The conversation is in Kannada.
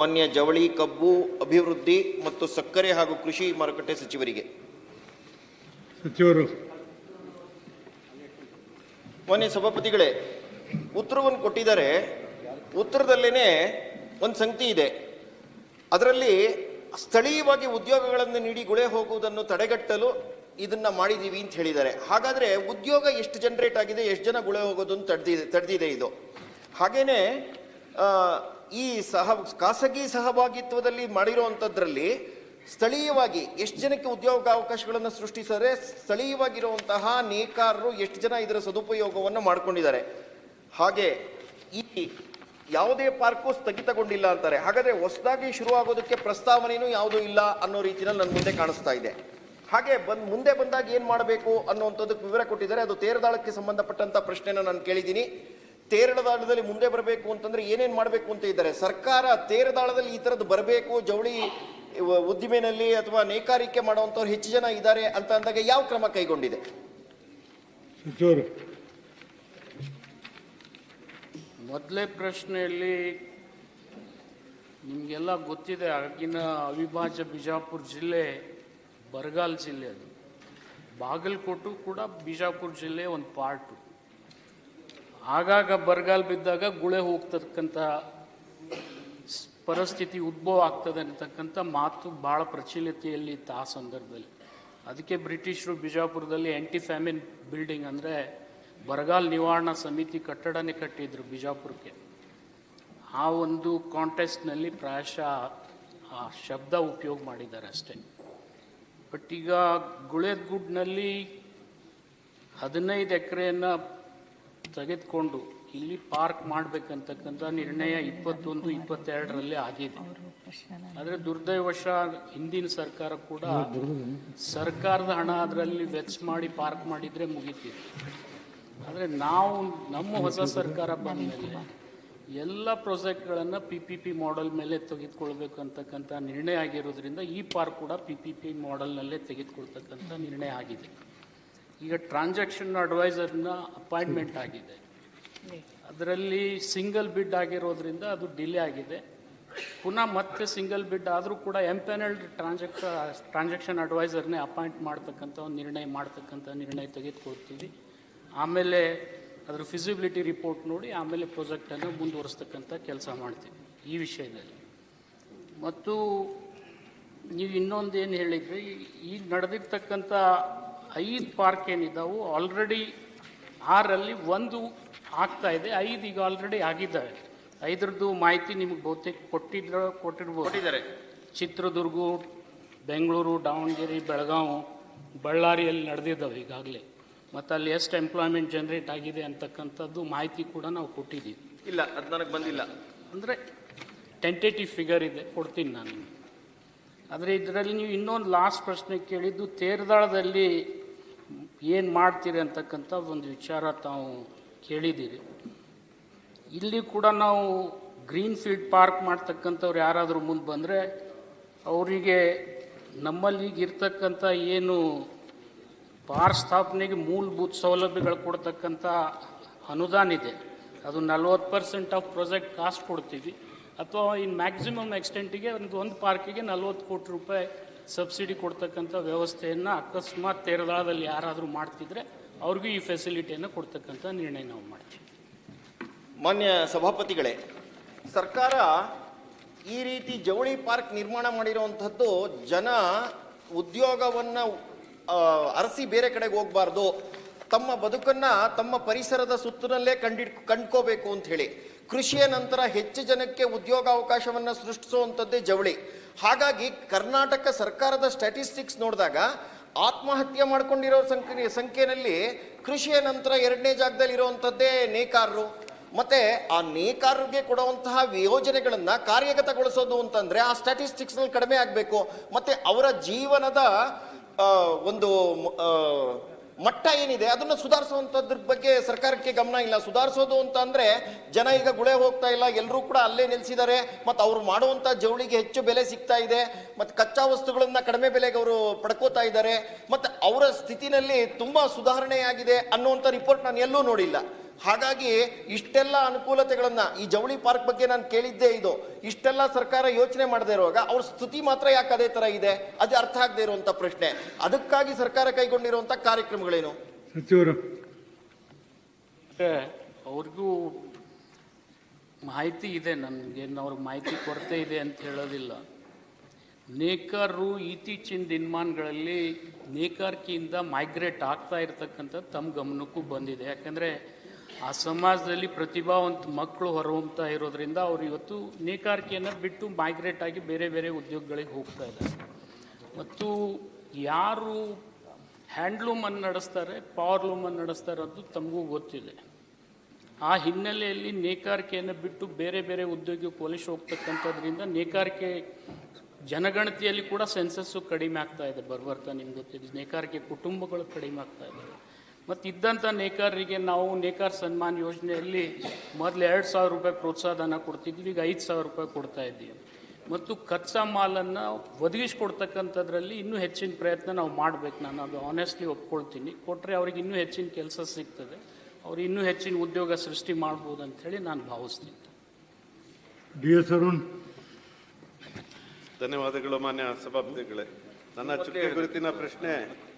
ಮಾನ್ಯ ಜವಳಿ, ಕಬ್ಬು ಅಭಿವೃದ್ಧಿ ಮತ್ತು ಸಕ್ಕರೆ ಹಾಗೂ ಕೃಷಿ ಮಾರುಕಟ್ಟೆ ಸಚಿವರಿಗೆ. ಸಚಿವರು. ಮಾನ್ಯ ಸಭಾಪತಿಗಳೇ, ಉತ್ತರವನ್ನು ಕೊಟ್ಟಿದ್ದಾರೆ. ಉತ್ತರದಲ್ಲೇನೆ ಒಂದು ಸಂಗತಿ ಇದೆ. ಅದರಲ್ಲಿ ಸ್ಥಳೀಯವಾಗಿ ಉದ್ಯೋಗಗಳನ್ನು ನೀಡಿ ಗುಳೆ ಹೋಗುವುದನ್ನು ತಡೆಗಟ್ಟಲು ಇದನ್ನ ಮಾಡಿದೀವಿ ಅಂತ ಹೇಳಿದ್ದಾರೆ. ಹಾಗಾದ್ರೆ ಉದ್ಯೋಗ ಎಷ್ಟು ಜನರೇಟ್ ಆಗಿದೆ, ಎಷ್ಟು ಜನ ಗುಳೆ ಹೋಗೋದನ್ನು ತಡೆದಿದೆ ಇದು. ಹಾಗೇನೆ ಈ ಖಾಸಗಿ ಸಹಭಾಗಿತ್ವದಲ್ಲಿ ಮಾಡಿರುವಂಥದ್ರಲ್ಲಿ ಸ್ಥಳೀಯವಾಗಿ ಎಷ್ಟು ಜನಕ್ಕೆ ಉದ್ಯೋಗಾವಕಾಶಗಳನ್ನು ಸೃಷ್ಟಿಸಿದರೆ ಸ್ಥಳೀಯವಾಗಿರುವಂತಹ ನೇಕಾರರು ಎಷ್ಟು ಜನ ಇದರ ಸದುಪಯೋಗವನ್ನು ಮಾಡಿಕೊಂಡಿದ್ದಾರೆ. ಹಾಗೆ ಈ ಯಾವುದೇ ಪಾರ್ಕು ಸ್ಥಗಿತಗೊಂಡಿಲ್ಲ ಅಂತಾರೆ. ಹಾಗಾದ್ರೆ ಹೊಸದಾಗಿ ಶುರುವಾಗೋದಕ್ಕೆ ಪ್ರಸ್ತಾವನೆಯೂ ಯಾವುದೂ ಇಲ್ಲ ಅನ್ನೋ ರೀತಿಯಲ್ಲಿ ನನ್ನ ಮುಂದೆ ಕಾಣಿಸ್ತಾ ಇದೆ. ಹಾಗೆ ಮುಂದೆ ಬಂದಾಗ ಏನು ಮಾಡಬೇಕು ಅನ್ನುವಂಥದ್ದಕ್ಕೆ ವಿವರ ಕೊಟ್ಟಿದ್ದಾರೆ. ಅದು ತೇರದಾಳಕ್ಕೆ ಸಂಬಂಧಪಟ್ಟಂತ ಪ್ರಶ್ನೆನ ನಾನು ಕೇಳಿದ್ದೀನಿ. ತೇರದಾಳದಲ್ಲಿ ಮುಂದೆ ಬರಬೇಕು ಅಂತಂದ್ರೆ ಏನೇನು ಮಾಡಬೇಕು ಅಂತ ಇದ್ದಾರೆ. ಸರ್ಕಾರ ತೇರದಾಳದಲ್ಲಿ ಈ ಥರದ್ದು ಬರಬೇಕು, ಜವಳಿ ಉದ್ದಿಮೆನಲ್ಲಿ ಅಥವಾ ನೇಕಾರಿಕೆ ಮಾಡುವಂಥವ್ರು ಹೆಚ್ಚು ಜನ ಇದ್ದಾರೆ ಅಂತ ಅಂದಾಗ ಯಾವ ಕ್ರಮ ಕೈಗೊಂಡಿದೆ? ಮೊದಲೇ ಪ್ರಶ್ನೆಯಲ್ಲಿ ನಿಮಗೆಲ್ಲ ಗೊತ್ತಿದೆ, ಆಗಿನ ಅವಿಭಾಜ್ಯ ಬಿಜಾಪುರ ಜಿಲ್ಲೆ ಬರಗಾಲ ಜಿಲ್ಲೆ. ಅದು ಬಾಗಲಕೋಟು ಕೂಡ ಬಿಜಾಪುರ ಜಿಲ್ಲೆ ಒಂದು ಪಾರ್ಟು. ಆಗಾಗ ಬರಗಾಲ ಬಿದ್ದಾಗ ಗುಳೆ ಹೋಗ್ತಕ್ಕಂಥ ಪರಿಸ್ಥಿತಿ ಉದ್ಭವ ಆಗ್ತದೆ ಅಂತಕ್ಕಂಥ ಮಾತು ಭಾಳ ಪ್ರಚಲಿತೆಯಲ್ಲಿತ್ತು ಆ ಸಂದರ್ಭದಲ್ಲಿ. ಅದಕ್ಕೆ ಬ್ರಿಟಿಷರು ಬಿಜಾಪುರದಲ್ಲಿ ಆ್ಯಂಟಿ ಫ್ಯಾಮಿನ್ ಬಿಲ್ಡಿಂಗ್ ಅಂದರೆ ಬರಗಾಲ ನಿವಾರಣಾ ಸಮಿತಿ ಕಟ್ಟಡನೇ ಕಟ್ಟಿದ್ರು ಬಿಜಾಪುರಕ್ಕೆ. ಆ ಒಂದು ಕಾಂಟೆಸ್ಟ್ನಲ್ಲಿ ಪ್ರಾಯಶಃ ಆ ಶಬ್ದ ಉಪಯೋಗ ಮಾಡಿದ್ದಾರೆ ಅಷ್ಟೇ. ಬಟ್ ಈಗ ಗುಳೇದಗುಡ್ನಲ್ಲಿ 15 ಎಕರೆಯನ್ನು ತೆಗೆದುಕೊಂಡು ಇಲ್ಲಿ ಪಾರ್ಕ್ ಮಾಡಬೇಕಂತಕ್ಕಂಥ ನಿರ್ಣಯ 21-22ರಲ್ಲಿ ಆಗಿದೆ. ಆದರೆ ದುರ್ದೈವಶ ಹಿಂದಿನ ಸರ್ಕಾರ ಕೂಡ ಸರ್ಕಾರದ ಹಣ ಅದರಲ್ಲಿ ವೆಚ್ಚ ಮಾಡಿ ಪಾರ್ಕ್ ಮಾಡಿದರೆ ಮುಗಿತಿತ್ತು. ಆದರೆ ನಾವು ನಮ್ಮ ಹೊಸ ಸರ್ಕಾರ ಬಂದ ಮೇಲೆ ಎಲ್ಲ ಪ್ರಾಜೆಕ್ಟ್ಗಳನ್ನು PPP ಮಾಡೆಲ್ ಮೇಲೆ ತೆಗೆದುಕೊಳ್ಬೇಕು ಅಂತಕ್ಕಂಥ ನಿರ್ಣಯ ಆಗಿರೋದ್ರಿಂದ ಈ ಪಾರ್ಕ್ ಕೂಡ PPP ಮಾಡೆಲ್ನಲ್ಲೇ ತೆಗೆದುಕೊಳ್ತಕ್ಕಂಥ ನಿರ್ಣಯ ಆಗಿದೆ. ಈಗ ಟ್ರಾನ್ಸಾಕ್ಷನ್ ಅಡ್ವೈಸರ್ನ ಅಪಾಯಿಂಟ್ಮೆಂಟ್ ಆಗಿದೆ. ಅದರಲ್ಲಿ ಸಿಂಗಲ್ ಬಿಡ್ ಆಗಿರೋದ್ರಿಂದ ಅದು ಡಿಲೇ ಆಗಿದೆ. ಪುನಃ ಮತ್ತೆ ಸಿಂಗಲ್ ಬಿಡ್ ಆದರೂ ಕೂಡ ಎಂಪ್ಯಾನಲ್ಡ್ ಟ್ರಾನ್ಸಾಕ್ಷನ್ ಅಡ್ವೈಸರ್ನೇ ಅಪಾಯಿಂಟ್ ಮಾಡ್ತಕ್ಕಂಥ ಒಂದು ನಿರ್ಣಯ ತೆಗೆದುಕೊಳ್ತೀವಿ. ಆಮೇಲೆ ಅದರ ಫಿಸಿಬಿಲಿಟಿ ರಿಪೋರ್ಟ್ ನೋಡಿ ಆಮೇಲೆ ಪ್ರಾಜೆಕ್ಟನ್ನು ಮುಂದುವರಿಸ್ತಕ್ಕಂಥ ಕೆಲಸ ಮಾಡ್ತೀವಿ ಈ ವಿಷಯದಲ್ಲಿ. ಮತ್ತು ನೀವು ಇನ್ನೊಂದು ಏನು ಹೇಳಿದ್ರಿ, ಈಗ ನಡೆದಿರ್ತಕ್ಕಂಥ 5 ಪಾರ್ಕ್ ಏನಿದ್ದಾವೆ ಆಲ್ರೆಡಿ 6ರಲ್ಲಿ 1 ಆಗ್ತಾ ಇದೆ, 5 ಈಗ ಆಲ್ರೆಡಿ ಆಗಿದ್ದಾವೆ. 5ರದ್ದು ಮಾಹಿತಿ ನಿಮಗೆ ಬಹುತೇಕ ಕೊಟ್ಟಿರ್ಬೋದು. ಚಿತ್ರದುರ್ಗ, ಬೆಂಗಳೂರು, ದಾವಣಗೆರೆ, ಬೆಳಗಾವಿ, ಬಳ್ಳಾರಿಯಲ್ಲಿ ನಡೆದಿದ್ದಾವೆ ಈಗಾಗಲೇ. ಮತ್ತು ಅಲ್ಲಿ ಎಷ್ಟು ಎಂಪ್ಲಾಯ್ಮೆಂಟ್ ಜನರೇಟ್ ಆಗಿದೆ ಅಂತಕ್ಕಂಥದ್ದು ಮಾಹಿತಿ ಕೂಡ ನಾವು ಕೊಟ್ಟಿದ್ದೀವಿ. ಇಲ್ಲ, ಅದು ನನಗೆ ಬಂದಿಲ್ಲ. ಅಂದರೆ ಟೆಂಟೇಟಿವ್ ಫಿಗರ್ ಇದೆ, ಕೊಡ್ತೀನಿ ನಾನು. ಆದರೆ ಇದರಲ್ಲಿ ನೀವು ಇನ್ನೊಂದು ಲಾಸ್ಟ್ ಪ್ರಶ್ನೆ ಕೇಳಿದ್ದು ತೇರದಾಳದಲ್ಲಿ ಏನು ಮಾಡ್ತೀರಿ ಅಂತಕ್ಕಂಥ ಒಂದು ವಿಚಾರ ತಾವು ಕೇಳಿದ್ದೀರಿ. ಇಲ್ಲಿ ಕೂಡ ನಾವು ಗ್ರೀನ್ ಫೀಲ್ಡ್ ಪಾರ್ಕ್ ಮಾಡ್ತಕ್ಕಂಥವ್ರು ಯಾರಾದರೂ ಮುಂದೆ ಬಂದರೆ ಅವರಿಗೆ ನಮ್ಮಲ್ಲಿ ಈಗ ಇರ್ತಕ್ಕಂಥ ಏನು ಪಾರ್ಕ್ ಸ್ಥಾಪನೆಗೆ ಮೂಲಭೂತ ಸೌಲಭ್ಯಗಳು ಕೊಡ್ತಕ್ಕಂಥ ಅನುದಾನ ಇದೆ, ಅದು 40% ಆಫ್ ಪ್ರಾಜೆಕ್ಟ್ ಕಾಸ್ಟ್ ಕೊಡ್ತೀವಿ. ಅಥವಾ ಇನ್ನು ಮ್ಯಾಕ್ಸಿಮಮ್ ಎಕ್ಸ್ಟೆಂಟಿಗೆ ಒಂದು ಪಾರ್ಕಿಗೆ 40 ಕೋಟಿ ರೂಪಾಯಿ ಸಬ್ಸಿಡಿ ಕೊಡ್ತಕ್ಕಂಥ ವ್ಯವಸ್ಥೆಯನ್ನು ಅಕಸ್ಮಾತ್ ತೇರದಾಳದಲ್ಲಿ ಯಾರಾದರೂ ಮಾಡ್ತಿದ್ರೆ ಅವ್ರಿಗೂ ಈ ಫೆಸಿಲಿಟಿಯನ್ನು ಕೊಡ್ತಕ್ಕಂಥ ನಿರ್ಣಯ ನಾವು ಮಾಡ್ತೀವಿ. ಮಾನ್ಯ ಸಭಾಪತಿಗಳೇ, ಸರ್ಕಾರ ಈ ರೀತಿ ಜವಳಿ ಪಾರ್ಕ್ ನಿರ್ಮಾಣ ಮಾಡಿರುವಂಥದ್ದು ಜನ ಉದ್ಯೋಗವನ್ನು ಅರಸಿ ಬೇರೆ ಕಡೆಗೆ ಹೋಗಬಾರ್ದು, ತಮ್ಮ ಬದುಕನ್ನ ತಮ್ಮ ಪರಿಸರದ ಸುತ್ತಲೇ ಕಂಡ್ಕೋಬೇಕು ಅಂತ ಹೇಳಿ ಕೃಷಿಯ ನಂತರ ಹೆಚ್ಚು ಜನಕ್ಕೆ ಉದ್ಯೋಗಾವಕಾಶವನ್ನು ಸೃಷ್ಟಿಸುವಂಥದ್ದೇ ಜವಳಿ. ಹಾಗಾಗಿ ಕರ್ನಾಟಕ ಸರ್ಕಾರದ ಸ್ಟ್ಯಾಟಿಸ್ಟಿಕ್ಸ್ ನೋಡಿದಾಗ ಆತ್ಮಹತ್ಯೆ ಮಾಡ್ಕೊಂಡಿರೋ ಸಂಖ್ಯೆಯಲ್ಲಿ ಕೃಷಿಯ ನಂತರ 2ನೇ ಜಾಗದಲ್ಲಿ ಇರುವಂಥದ್ದೇ ನೇಕಾರರು. ಮತ್ತೆ ಆ ನೇಕಾರರಿಗೆ ಕೊಡುವಂತಹ ಯೋಜನೆಗಳನ್ನು ಕಾರ್ಯಗತಗೊಳಿಸೋದು ಅಂತಂದ್ರೆ ಆ ಸ್ಟ್ಯಾಟಿಸ್ಟಿಕ್ಸ್ನಲ್ಲಿ ಕಡಿಮೆ ಆಗಬೇಕು. ಮತ್ತೆ ಅವರ ಜೀವನದ ಒಂದು ಮಟ್ಟ ಏನಿದೆ ಅದನ್ನು ಸುಧಾರಿಸುವಂಥದ್ರ ಬಗ್ಗೆ ಸರ್ಕಾರಕ್ಕೆ ಗಮನ ಇಲ್ಲ. ಸುಧಾರಿಸೋದು ಅಂತ ಅಂದರೆ ಜನ ಈಗ ಗುಳೆ ಹೋಗ್ತಾ ಇಲ್ಲ, ಎಲ್ಲರೂ ಕೂಡ ಅಲ್ಲೇ ನಿಲ್ಲಿಸಿದ್ದಾರೆ. ಮತ್ತು ಅವರು ಮಾಡುವಂಥ ಜವಳಿಗೆ ಹೆಚ್ಚು ಬೆಲೆ ಸಿಗ್ತಾ ಇದೆ, ಮತ್ತು ಕಚ್ಚಾ ವಸ್ತುಗಳನ್ನು ಕಡಿಮೆ ಬೆಲೆಗೆ ಅವರು ಪಡ್ಕೋತಾ ಇದ್ದಾರೆ, ಮತ್ತು ಅವರ ಸ್ಥಿತಿನಲ್ಲಿ ತುಂಬ ಸುಧಾರಣೆಯಾಗಿದೆ ಅನ್ನುವಂಥ ರಿಪೋರ್ಟ್ ನಾನು ಎಲ್ಲೂ ನೋಡಿಲ್ಲ. ಹಾಗಾಗಿ ಇಷ್ಟೆಲ್ಲ ಅನುಕೂಲತೆಗಳನ್ನ ಈ ಜವಳಿ ಪಾರ್ಕ್ ಬಗ್ಗೆ ನಾನು ಕೇಳಿದ್ದೇ ಇದು. ಇಷ್ಟೆಲ್ಲ ಸರ್ಕಾರ ಯೋಚನೆ ಮಾಡದೇ ಇರುವಾಗ ಅವ್ರ ಸ್ಥಿತಿ ಮಾತ್ರ ಯಾಕೆ ಅದೇ ತರ ಇದೆ, ಅದು ಅರ್ಥ ಆಗದೆ ಇರುವಂತ ಪ್ರಶ್ನೆ. ಅದಕ್ಕಾಗಿ ಸರ್ಕಾರ ಕೈಗೊಂಡಿರುವಂತ ಕಾರ್ಯಕ್ರಮಗಳೇನು? ಸಚಿವರು ಅವ್ರಿಗೂ ಮಾಹಿತಿ ಇದೆ, ನನಗೆ ಅವ್ರಿಗೆ ಮಾಹಿತಿ ಕೊರತೆ ಇದೆ ಅಂತ ಹೇಳೋದಿಲ್ಲ. ನೇಕಾರರು ಇತ್ತೀಚಿನ ದಿನಮಾನಗಳಲ್ಲಿ ನೇಕಾರಿಕೆಯಿಂದ ಮೈಗ್ರೇಟ್ ಆಗ್ತಾ ಇರ್ತಕ್ಕಂಥದ್ದು ತಮ್ಮ ಗಮನಕ್ಕೂ ಬಂದಿದೆ. ಯಾಕಂದರೆ ಆ ಸಮಾಜದಲ್ಲಿ ಪ್ರತಿಭಾವಂತ ಮಕ್ಕಳು ಹೊರಹೊಮ್ತಾ ಇರೋದ್ರಿಂದ ಅವ್ರು ಇವತ್ತು ನೇಕಾರಿಕೆಯನ್ನು ಬಿಟ್ಟು ಮೈಗ್ರೇಟ್ ಆಗಿ ಬೇರೆ ಬೇರೆ ಉದ್ಯೋಗಗಳಿಗೆ ಹೋಗ್ತಾ ಇದ್ದಾರೆ. ಮತ್ತು ಯಾರು ಹ್ಯಾಂಡ್ಲೂಮನ್ನು ನಡೆಸ್ತಾರೆ, ಪವರ್ಲೂಮನ್ನು ನಡೆಸ್ತಾರೆ ಅದು ತಮಗೂ ಗೊತ್ತಿದೆ. ಆ ಹಿನ್ನೆಲೆಯಲ್ಲಿ ನೇಕಾರಿಕೆಯನ್ನು ಬಿಟ್ಟು ಬೇರೆ ಬೇರೆ ಉದ್ಯೋಗಕ್ಕೆ ವಲಸೆ ಹೋಗ್ತಕ್ಕಂಥದ್ರಿಂದ ನೇಕಾರಿಕೆ ಜನಗಣತಿಯಲ್ಲಿ ಕೂಡ ಸೆನ್ಸಸ್ಸು ಕಡಿಮೆ ಆಗ್ತಾ ಇದೆ. ಬರ್ಬರ್ತಾ ನಿಮ್ಗೆ ಗೊತ್ತಿದೆ, ನೇಕಾರಿಕೆ ಕುಟುಂಬಗಳು ಕಡಿಮೆ ಆಗ್ತಾ ಇದ್ದಾವೆ. ಮತ್ತು ಇದ್ದಂಥ ನೇಕಾರರಿಗೆ ನಾವು ನೇಕಾರ ಸನ್ಮಾನ್ ಯೋಜನೆಯಲ್ಲಿ ಮೊದಲು 2,000 ರೂಪಾಯಿ ಪ್ರೋತ್ಸಾಹಧನ ಕೊಡ್ತಿದ್ವಿ, ಈಗ 5,000 ರೂಪಾಯಿ ಕೊಡ್ತಾ ಇದ್ದೀವಿ. ಮತ್ತು ಕಚ್ಚಾ ಮಾಲನ್ನು ಒದಗಿಸ್ಕೊಡ್ತಕ್ಕಂಥದ್ರಲ್ಲಿ ಇನ್ನೂ ಹೆಚ್ಚಿನ ಪ್ರಯತ್ನ ನಾವು ಮಾಡಬೇಕು. ನಾನು ಅದು ಆನೆಸ್ಟ್ಲಿ ಒಪ್ಕೊಳ್ತೀನಿ. ಕೊಟ್ಟರೆ ಅವ್ರಿಗೆ ಇನ್ನೂ ಹೆಚ್ಚಿನ ಕೆಲಸ ಸಿಗ್ತದೆ, ಅವ್ರು ಇನ್ನೂ ಹೆಚ್ಚಿನ ಉದ್ಯೋಗ ಸೃಷ್ಟಿ ಮಾಡ್ಬೋದು ಅಂಥೇಳಿ ನಾನು ಭಾವಿಸ್ತೀನಿ. DS ಅರುಣ್. ಧನ್ಯವಾದಗಳು ಮಾನ್ಯ ಸಭಾಪತಿಗಳೇ. ನನ್ನ ಚುಕ್ಕೆ ಗುರುತಿನ ಪ್ರಶ್ನೆ